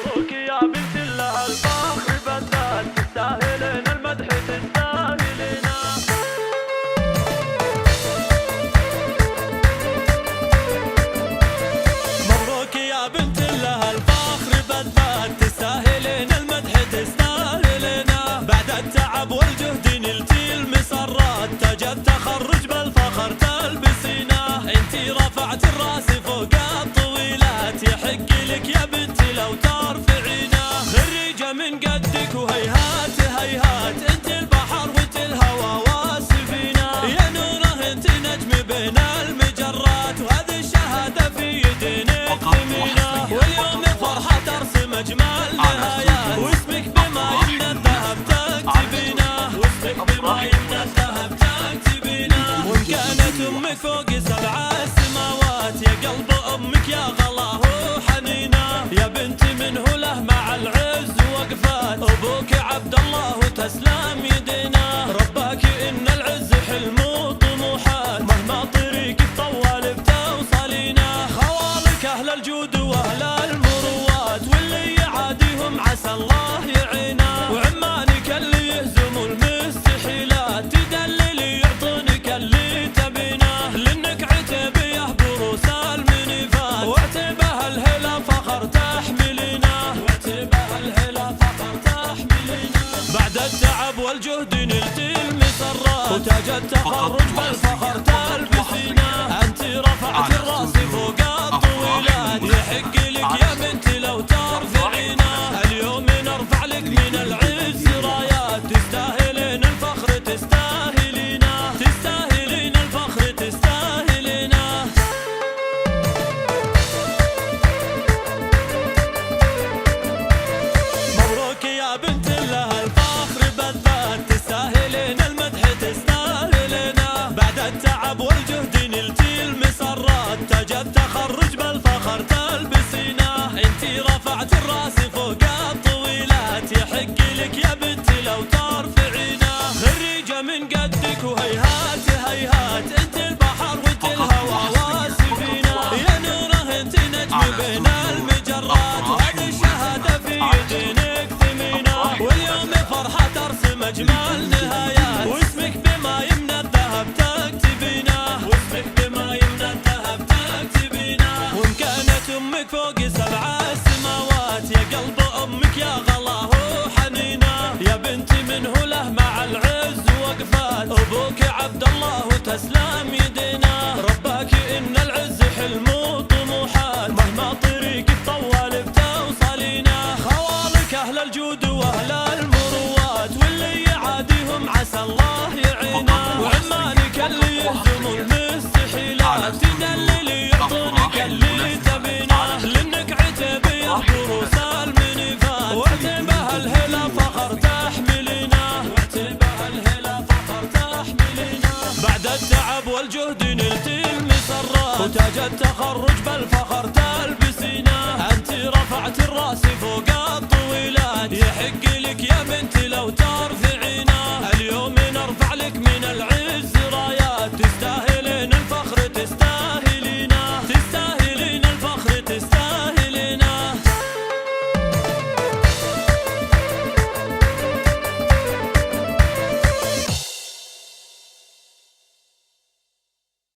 مبروك يا بنت الله الفخر بالذات، تستاهلين المدح تستاهلينه. مبروك يا بنت الله الفخر بالذات، تستاهلين المدح تستاهلينه. بعد التعب والجهد نلتي المسرات، تاج التخرج بالفخر تلبسينه. انتي رفعت الراس فوق الطويلات، يحق لك يا بنتي لو ترفعينه. خريجة من قدك وهيهات هيهات، انت البحر وانت الهوى والسفينة. يا نوره انت نجم بين المجرات، وهذه الشهادة في يدينك ثمينة. واليوم فرحة ترسم اجمل نهايات، واسمك بما يمنى الذهب تكتبينه. واسمك بما يمنى الذهب تكتبينه. وان كانت امك فوق 7 سماوات، يا قلب امك يا غلاه وحنينه. يا بنتي منه له مع العز وقفات، ابوك عبد الله وتسلم يدينا. رباك ان العز حلم وطموحات، مهما طريقك طوال بتوصلينا. خوالك اهل الجود واهل المروات، واللي يعاديهم عسى الله يعينه. وعمانك اللي يهزموا المستحيلات، تدللي يعطونك اللي تبينه. لانك عتيبيه بروس المنيفات، وعتيبه الهلا فخر تحملينه. وعتيبه الهلا فخر تحملينه. بعد التعب والجهد نلتي المسرات، وتاج التخرج بالفخر تلبسينه. انت رفعت الراس فوق الطويلات، يحق لك يا بنتي لو ترفعينه. اليوم نرفع لك من العز رايات، تستاهلين الفخر تستاهلينه. تستاهلين الفخر تستاهلينه. مبروك يا بنت الله الفخر بالذات، تستاهلين المدح تستاهلينه. بعد التعب والجهد نلتي المسرات، تاج التخرج بالفخر تلبسينه. انتي رفعت الراس فوق الطويلات، يحق لك يا بنتي لو ترفعينه. خريجة من قدك وهيهات هيهات، انت البحر وانت الهوى والسفينة. يا نوره انت نجم بين المجرات، وهذه الشهادة في يدينك ثمينة. واليوم فرحة ترسم اجمل نهايات، واسمك بما يمنى الذهب تكتبينه. واسمك بما يمنى الذهب تكتبينه. وان كانت امك فوق 7 سماوات، يا قلب امك يا غلاه وحنينه. يا بنتي منه له مع العز وقفات، ابوك عبد الله وتسلم يدينا. رباك ان العز حلم وطموحات، مهما طريقك طوال بتوصلينا. خوالك اهل الجود واهل المروات، واللي يعاديهم عسى الله يعينه. وعمانك اللي يهزموا المستحيلات، تدللي يعطونك اللي تبينه. لانك عتيبيه بروس المنيفات، وعتيبه الهلا فخر تحملينه. وعتيبه الهلا فخر تحملينه. بعد التعب والجهد نلتي المسرات، وتاج التخرج بالفخر تلبسينه. انت رفعت الراس